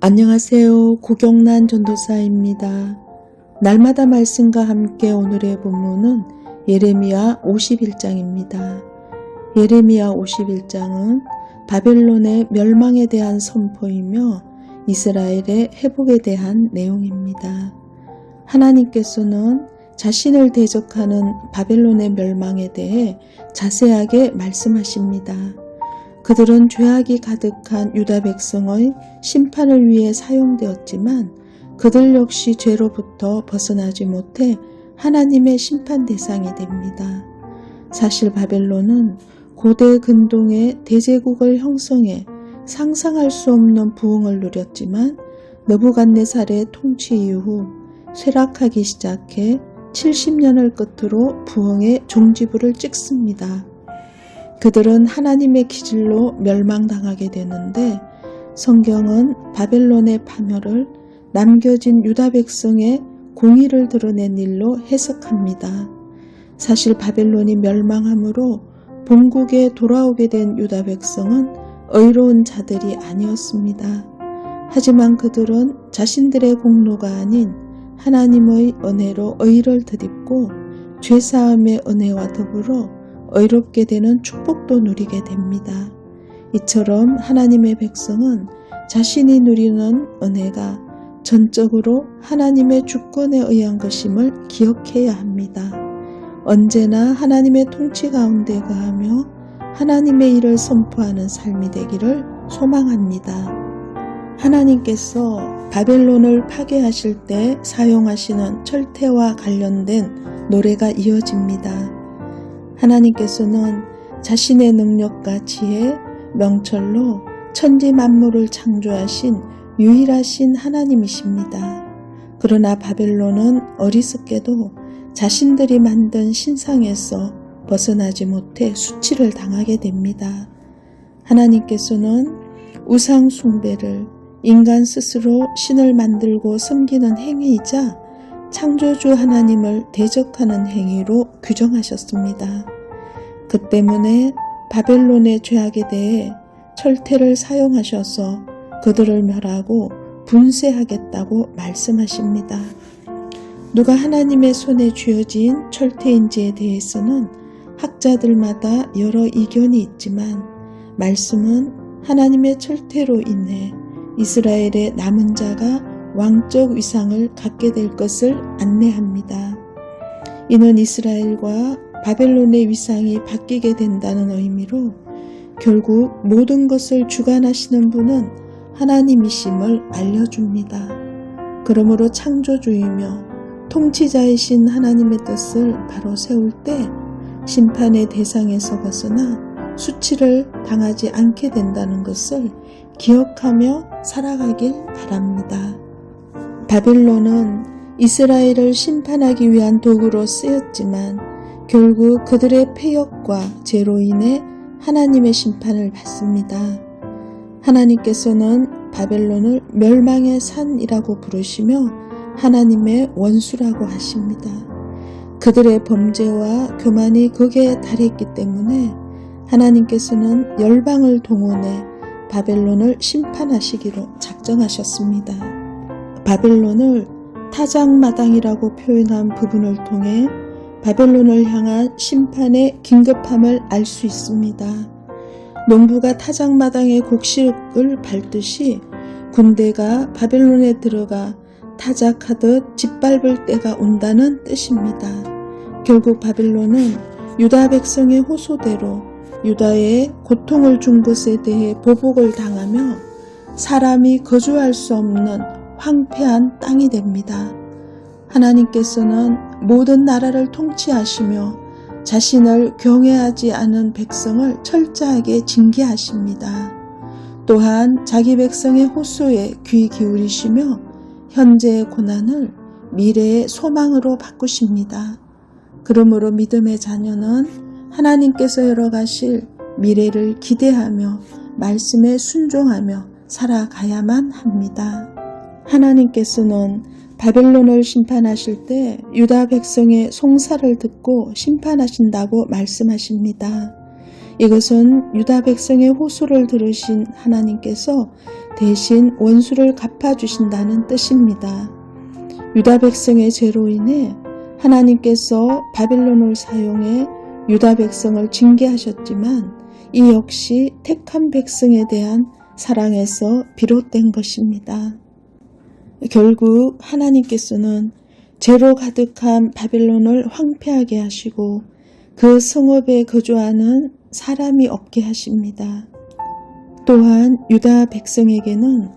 안녕하세요. 고경란 전도사입니다. 날마다 말씀과 함께 오늘의 본문은 예레미야 51장입니다. 예레미야 51장은 바벨론의 멸망에 대한 선포이며 이스라엘의 회복에 대한 내용입니다. 하나님께서는 자신을 대적하는 바벨론의 멸망에 대해 자세하게 말씀하십니다. 그들은 죄악이 가득한 유다 백성의 심판을 위해 사용되었지만 그들 역시 죄로부터 벗어나지 못해 하나님의 심판 대상이 됩니다. 사실 바벨론은 고대 근동의 대제국을 형성해 상상할 수 없는 부흥을 누렸지만 느부갓네살의 통치 이후 쇠락하기 시작해 70년을 끝으로 부흥의 종지부를 찍습니다. 그들은 하나님의 기질로 멸망당하게 되는데 성경은 바벨론의 파멸을 남겨진 유다 백성의 공의를 드러낸 일로 해석합니다. 사실 바벨론이 멸망함으로 본국에 돌아오게 된 유다 백성은 의로운 자들이 아니었습니다. 하지만 그들은 자신들의 공로가 아닌 하나님의 은혜로 의를 덧입고 죄사함의 은혜와 더불어 의롭게 되는 축복도 누리게 됩니다. 이처럼 하나님의 백성은 자신이 누리는 은혜가 전적으로 하나님의 주권에 의한 것임을 기억해야 합니다. 언제나 하나님의 통치 가운데 거하며 하나님의 일을 선포하는 삶이 되기를 소망합니다. 하나님께서 바벨론을 파괴하실 때 사용하시는 철퇴와 관련된 노래가 이어집니다. 하나님께서는 자신의 능력과 지혜, 명철로 천지 만물을 창조하신 유일하신 하나님이십니다. 그러나 바벨론은 어리석게도 자신들이 만든 신상에서 벗어나지 못해 수치를 당하게 됩니다. 하나님께서는 우상 숭배를 인간 스스로 신을 만들고 섬기는 행위이자 창조주 하나님을 대적하는 행위로 규정하셨습니다. 그 때문에 바벨론의 죄악에 대해 철퇴를 사용하셔서 그들을 멸하고 분쇄하겠다고 말씀하십니다. 누가 하나님의 손에 쥐어진 철퇴인지에 대해서는 학자들마다 여러 이견이 있지만 말씀은 하나님의 철퇴로 인해 이스라엘의 남은 자가 왕적 위상을 갖게 될 것을 안내합니다. 이는 이스라엘과 바벨론의 위상이 바뀌게 된다는 의미로 결국 모든 것을 주관하시는 분은 하나님이심을 알려줍니다. 그러므로 창조주이며 통치자이신 하나님의 뜻을 바로 세울 때 심판의 대상에서 벗어나 수치를 당하지 않게 된다는 것을 기억하며 살아가길 바랍니다. 바벨론은 이스라엘을 심판하기 위한 도구로 쓰였지만 결국 그들의 패역과 죄로 인해 하나님의 심판을 받습니다. 하나님께서는 바벨론을 멸망의 산이라고 부르시며 하나님의 원수라고 하십니다. 그들의 범죄와 교만이 극에 달했기 때문에 하나님께서는 열방을 동원해 바벨론을 심판하시기로 작정하셨습니다. 바벨론을 타작마당이라고 표현한 부분을 통해 바벨론을 향한 심판의 긴급함을 알 수 있습니다. 농부가 타작마당의 곡식을 밟듯이 군대가 바벨론에 들어가 타작하듯 짓밟을 때가 온다는 뜻입니다. 결국 바벨론은 유다 백성의 호소대로 유다의 고통을 준 것에 대해 보복을 당하며 사람이 거주할 수 없는 황폐한 땅이 됩니다. 하나님께서는 모든 나라를 통치하시며 자신을 경외하지 않은 백성을 철저하게 징계하십니다. 또한 자기 백성의 호소에 귀 기울이시며 현재의 고난을 미래의 소망으로 바꾸십니다. 그러므로 믿음의 자녀는 하나님께서 열어가실 미래를 기대하며 말씀에 순종하며 살아가야만 합니다. 하나님께서는 바벨론을 심판하실 때 유다 백성의 송사를 듣고 심판하신다고 말씀하십니다. 이것은 유다 백성의 호소를 들으신 하나님께서 대신 원수를 갚아주신다는 뜻입니다. 유다 백성의 죄로 인해 하나님께서 바벨론을 사용해 유다 백성을 징계하셨지만 이 역시 택한 백성에 대한 사랑에서 비롯된 것입니다. 결국 하나님께서는 죄로 가득한 바벨론을 황폐하게 하시고 그 성읍에 거주하는 사람이 없게 하십니다. 또한 유다 백성에게는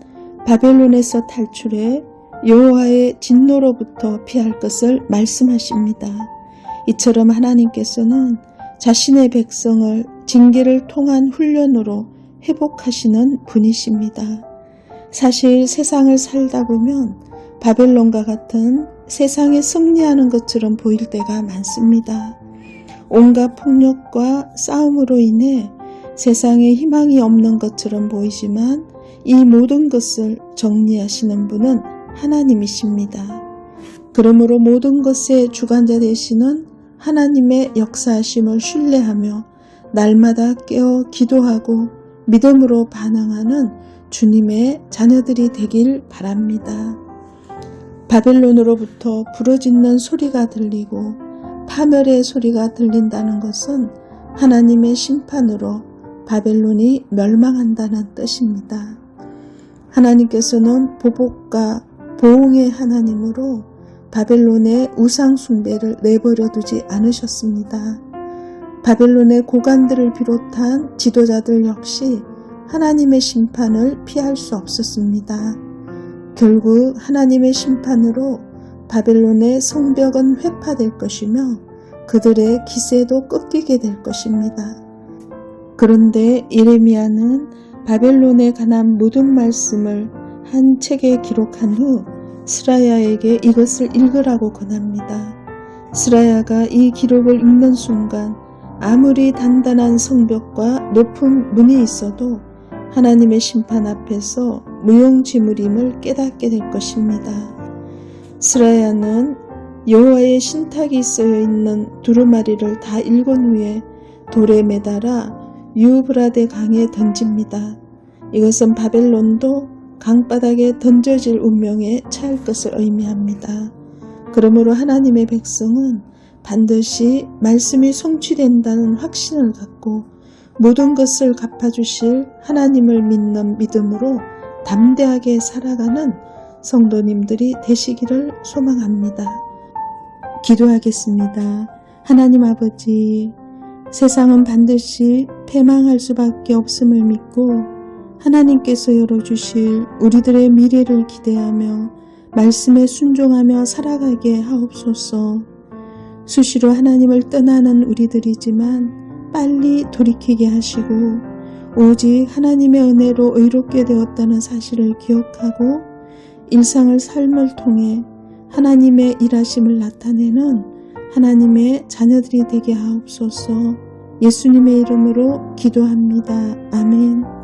바벨론에서 탈출해 여호와의 진노로부터 피할 것을 말씀하십니다. 이처럼 하나님께서는 자신의 백성을 징계를 통한 훈련으로 회복하시는 분이십니다. 사실 세상을 살다 보면 바벨론과 같은 세상에 승리하는 것처럼 보일 때가 많습니다. 온갖 폭력과 싸움으로 인해 세상에 희망이 없는 것처럼 보이지만 이 모든 것을 정리하시는 분은 하나님이십니다. 그러므로 모든 것의 주관자 되시는 하나님의 역사하심을 신뢰하며 날마다 깨어 기도하고 믿음으로 반응하는 주님의 자녀들이 되길 바랍니다. 바벨론으로부터 부르짖는 소리가 들리고 파멸의 소리가 들린다는 것은 하나님의 심판으로 바벨론이 멸망한다는 뜻입니다. 하나님께서는 보복과 보응의 하나님으로 바벨론의 우상 숭배를 내버려 두지 않으셨습니다. 바벨론의 고관들을 비롯한 지도자들 역시 하나님의 심판을 피할 수 없었습니다. 결국 하나님의 심판으로 바벨론의 성벽은 회파될 것이며 그들의 기세도 꺾이게 될 것입니다. 그런데 예레미야는 바벨론에 관한 모든 말씀을 한 책에 기록한 후 스라야에게 이것을 읽으라고 권합니다. 스라야가 이 기록을 읽는 순간 아무리 단단한 성벽과 높은 문이 있어도 하나님의 심판 앞에서 무용지물임을 깨닫게 될 것입니다. 스라야는 여호와의 신탁이 쓰여 있는 두루마리를 다 읽은 후에 돌에 매달아 유브라데 강에 던집니다. 이것은 바벨론도 강바닥에 던져질 운명에 처할 것을 의미합니다. 그러므로 하나님의 백성은 반드시 말씀이 성취된다는 확신을 갖고 모든 것을 갚아주실 하나님을 믿는 믿음으로 담대하게 살아가는 성도님들이 되시기를 소망합니다. 기도하겠습니다. 하나님 아버지, 세상은 반드시 패망할 수밖에 없음을 믿고 하나님께서 열어주실 우리들의 미래를 기대하며 말씀에 순종하며 살아가게 하옵소서. 수시로 하나님을 떠나는 우리들이지만 빨리 돌이키게 하시고 오직 하나님의 은혜로 의롭게 되었다는 사실을 기억하고 일상을 삶을 통해 하나님의 일하심을 나타내는 하나님의 자녀들이 되게 하옵소서. 예수님의 이름으로 기도합니다. 아멘.